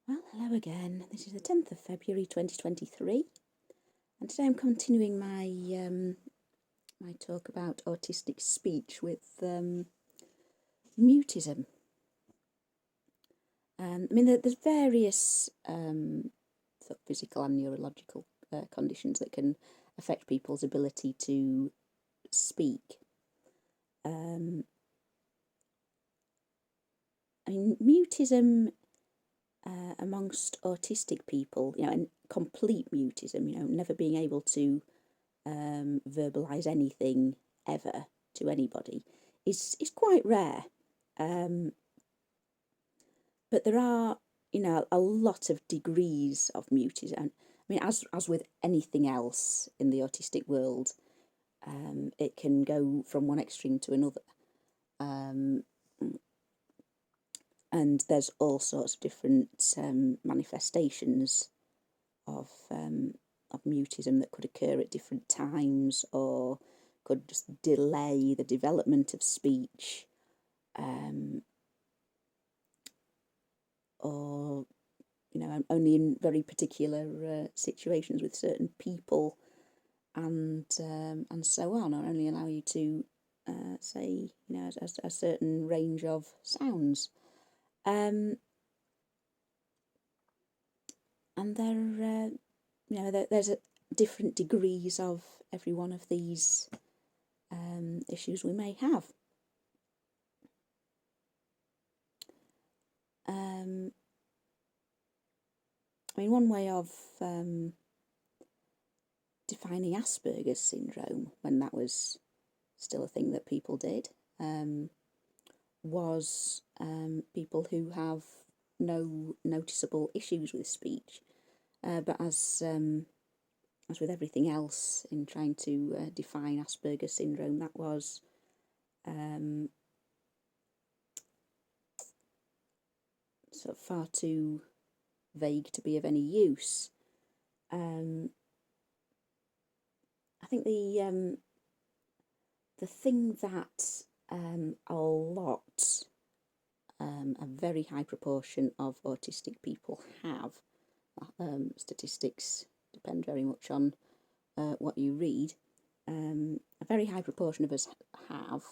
Well, hello again. This is the 10th of February 2023, and today I'm continuing my talk about autistic speech with mutism. There's various sort of physical and neurological conditions that can affect people's ability to speak. Mutism amongst autistic people, and complete mutism, never being able to verbalise anything ever to anybody, is quite rare. But there are, a lot of degrees of mutism. As with anything else in the autistic world, it can go from one extreme to another. And there's all sorts of different manifestations of mutism that could occur at different times, or could just delay the development of speech, or only in very particular situations with certain people, and so on, or only allow you to say a certain range of sounds. And there's different degrees of every one of these issues we may have. One way of defining Asperger's syndrome, when that was still a thing that people did, was people who have no noticeable issues with speech. But as with everything else in trying to define Asperger's syndrome, that was sort of far too vague to be of any use. I think the thing that a lot, a very high proportion of autistic people have, statistics depend very much on what you read, a very high proportion of us have,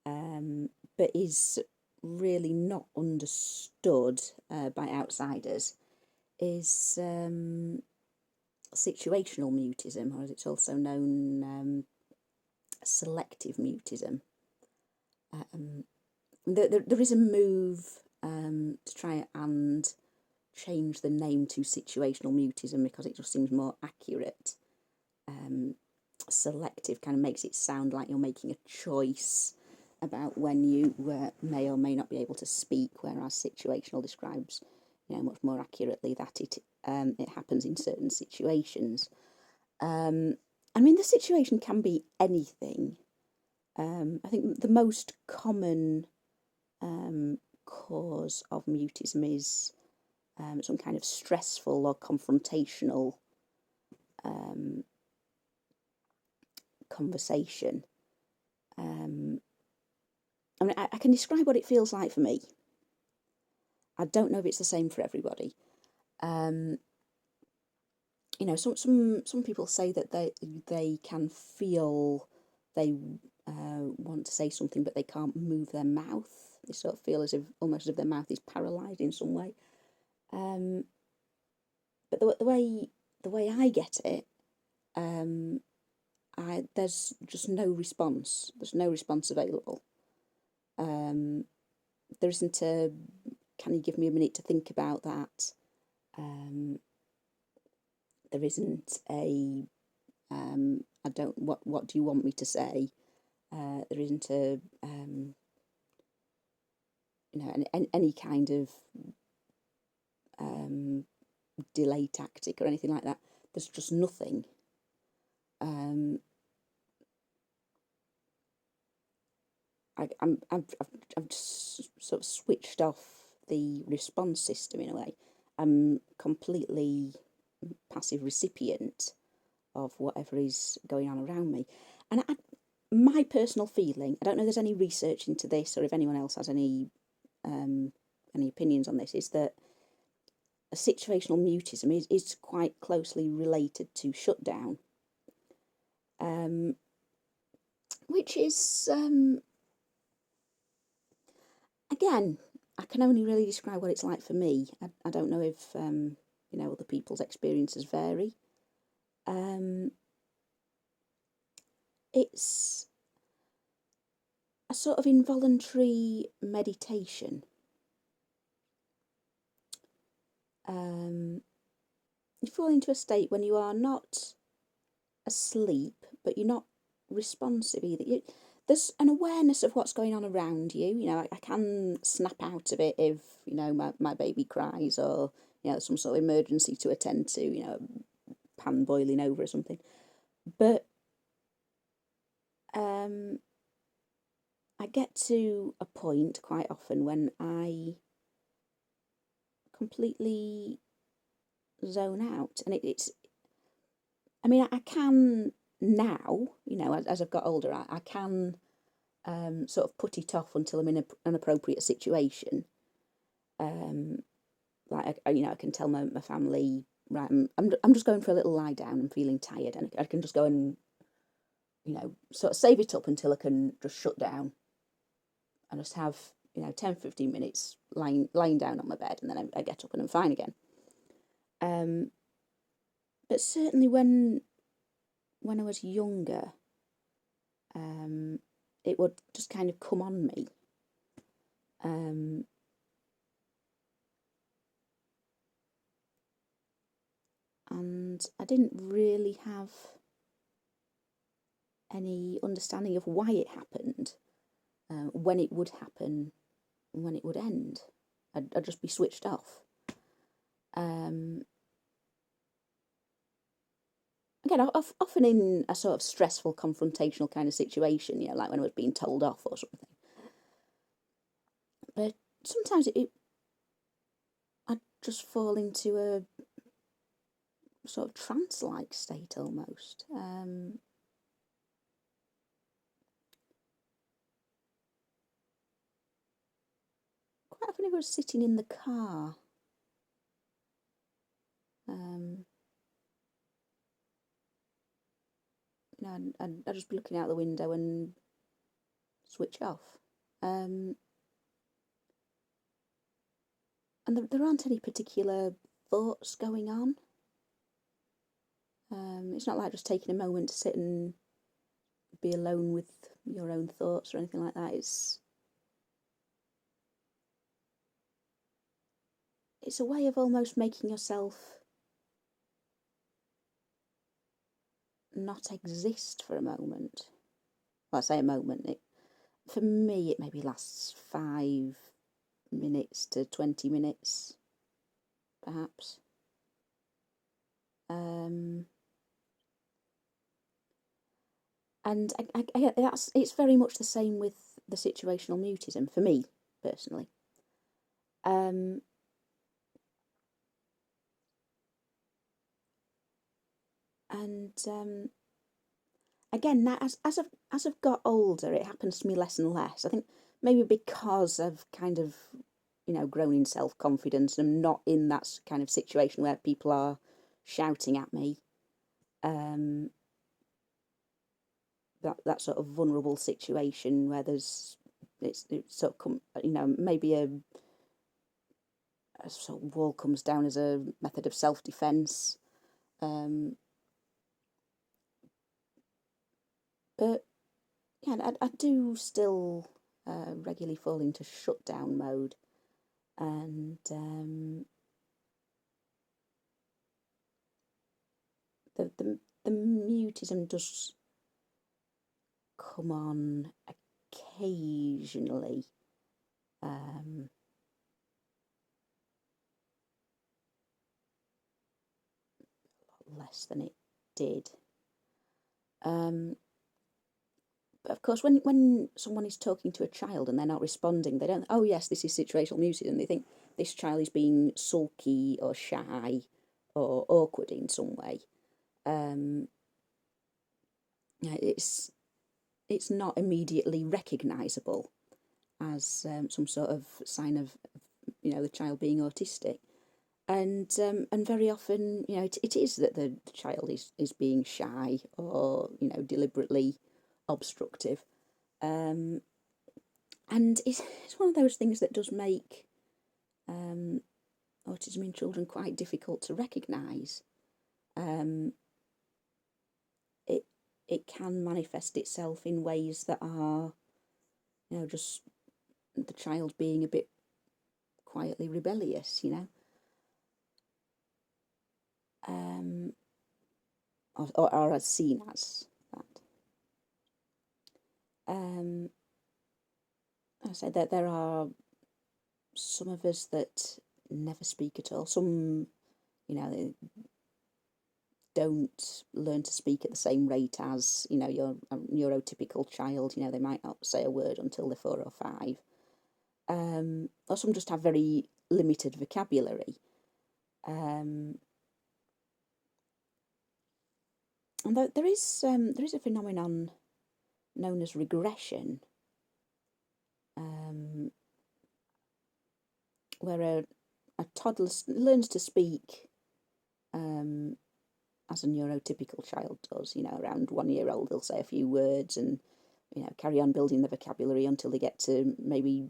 but is really not understood by outsiders, is situational mutism, or as it's also known, selective mutism. There is a move to try and change the name to situational mutism because it just seems more accurate. Selective kind of makes it sound like you're making a choice about when you may or may not be able to speak, whereas situational describes, much more accurately that it happens in certain situations. The situation can be anything. I think the most common cause of mutism is some kind of stressful or confrontational conversation. I can describe what it feels like for me. I don't know if it's the same for everybody. Some people say that they can feel they want to say something, but they can't move their mouth. They sort of feel almost as if their mouth is paralysed in some way. But the way I get it, there's just no response. There's no response available. There isn't a, can you give me a minute to think about that? There isn't a, what do you want me to say? There isn't a, any kind of delay tactic or anything like that. There's just nothing. I've just sort of switched off the response system in a way. I'm completely passive recipient of whatever is going on around me. And my personal feeling, I don't know if there's any research into this or if anyone else has any opinions on this, is that situational mutism is quite closely related to shutdown, which is, again, I can only really describe what it's like for me. I don't know if, other people's experiences vary. It's a sort of involuntary meditation. You fall into a state when you are not asleep, but you're not responsive either. There's an awareness of what's going on around you. I can snap out of it if, my baby cries, or, some sort of emergency to attend to, pan boiling over or something. But I get to a point quite often when I completely zone out, and I can now, as I've got older, I can sort of put it off until I'm in an appropriate situation. Like I can tell my family, right, I'm just going for a little lie down. I'm feeling tired, and I can just go and sort of save it up until I can just shut down and just have 10-15 minutes lying down on my bed, and then I get up and I'm fine again. But certainly when I was younger, it would just kind of come on me. And I didn't really have any understanding of why it happened, when it would happen, when it would end. I'd just be switched off. Again, often in a sort of stressful, confrontational kind of situation, like when I was being told off or something. But sometimes I'd just fall into a sort of trance-like state almost. Quite often if I was sitting in the car, I'd just be looking out the window and switch off. And there aren't any particular thoughts going on. It's not like just taking a moment to sit and be alone with your own thoughts or anything like that. It's a way of almost making yourself not exist for a moment. Well, I say a moment. For me, it maybe lasts 5 minutes to 20 minutes, perhaps. And it's very much the same with the situational mutism for me personally. Again, now as I've got older, it happens to me less and less. I think maybe because I've kind of grown in self-confidence, and I'm not in that kind of situation where people are shouting at me. That sort of vulnerable situation where it's sort of maybe a sort of wall comes down as a method of self-defense. But yeah, I do still regularly fall into shutdown mode, and the mutism does come on occasionally. Less than it did. But of course, when someone is talking to a child and they're not responding, they don't, oh yes, this is situational mutism. They think this child is being sulky or shy or awkward in some way. It's not immediately recognisable as some sort of sign of the child being autistic. And very often, it is that the child is being shy or, deliberately obstructive. And it's one of those things that does make autism in children quite difficult to recognise. It can manifest itself in ways that are, just the child being a bit quietly rebellious, or as seen as that. I said that there are some of us that never speak at all. Some, they don't learn to speak at the same rate as, your neurotypical child. They might not say a word until they're 4 or 5. Or some just have very limited vocabulary. And there is a phenomenon known as regression, where a toddler learns to speak as a neurotypical child does. Around 1 year old, they'll say a few words and, carry on building the vocabulary until they get to maybe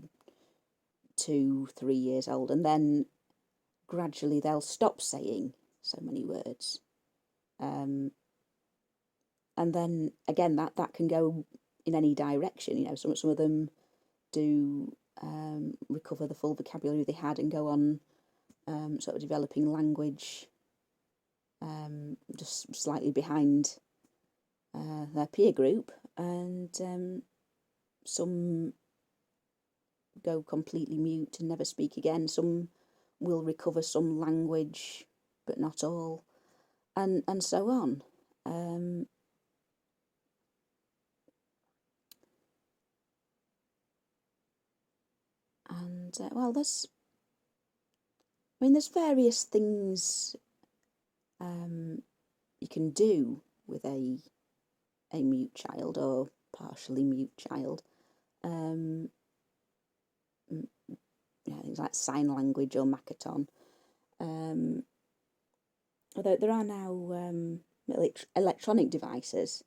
2, 3 years old. And then gradually they'll stop saying so many words. And then, again, that can go in any direction. Some of them do recover the full vocabulary they had and go on sort of developing language just slightly behind their peer group, and some go completely mute and never speak again. Some will recover some language, but not all, and so on. Well, there's various things you can do with a mute child or partially mute child. Things like sign language or Makaton. Although there are now electronic devices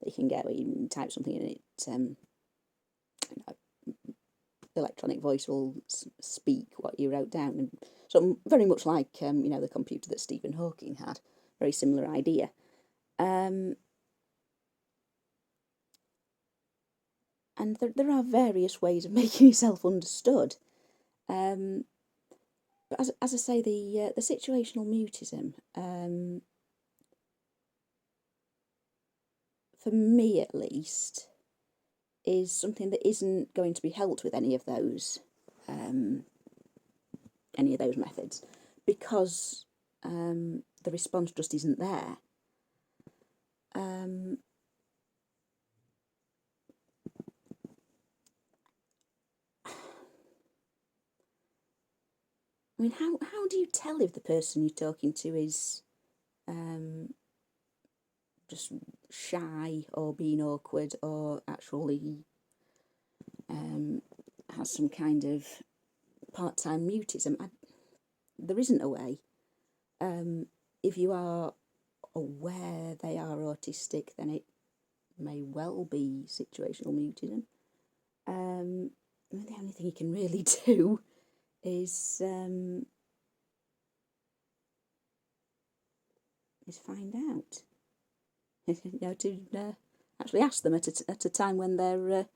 that you can get where you can type something in it. Electronic voice will speak what you wrote down, and so very much like the computer that Stephen Hawking had. Very similar idea. And there are various ways of making yourself understood. But as I say, the situational mutism, for me at least, is something that isn't going to be helped with any of those methods, because the response just isn't there. How do you tell if the person you're talking to is just shy or being awkward, or actually has some kind of part-time mutism? There isn't a way. If you are aware they are autistic, then it may well be situational mutism. The only thing you can really do is find out. To actually ask them at a time when they're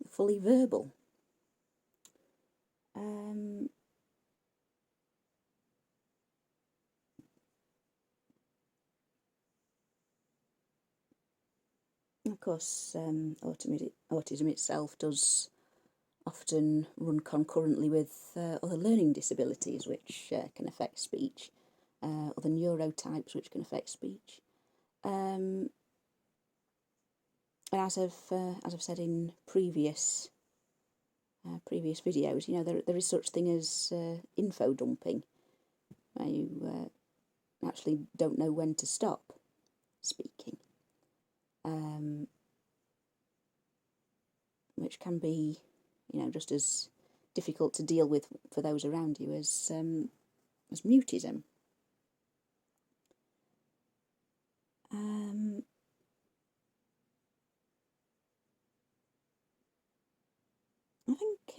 fully verbal. Of course, autism itself does often run concurrently with other learning disabilities, which can affect speech, other neurotypes which can affect speech. And as I've said in previous videos, there is such thing as info dumping, where you actually don't know when to stop speaking, which can be, just as difficult to deal with for those around you as mutism.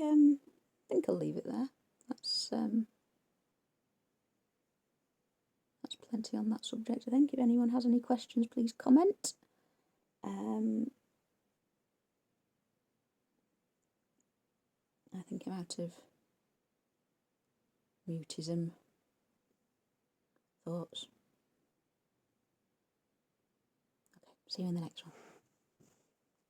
I think I'll leave it there. That's plenty on that subject. I think if anyone has any questions, please comment. I think I'm out of mutism thoughts. Okay, see you in the next one.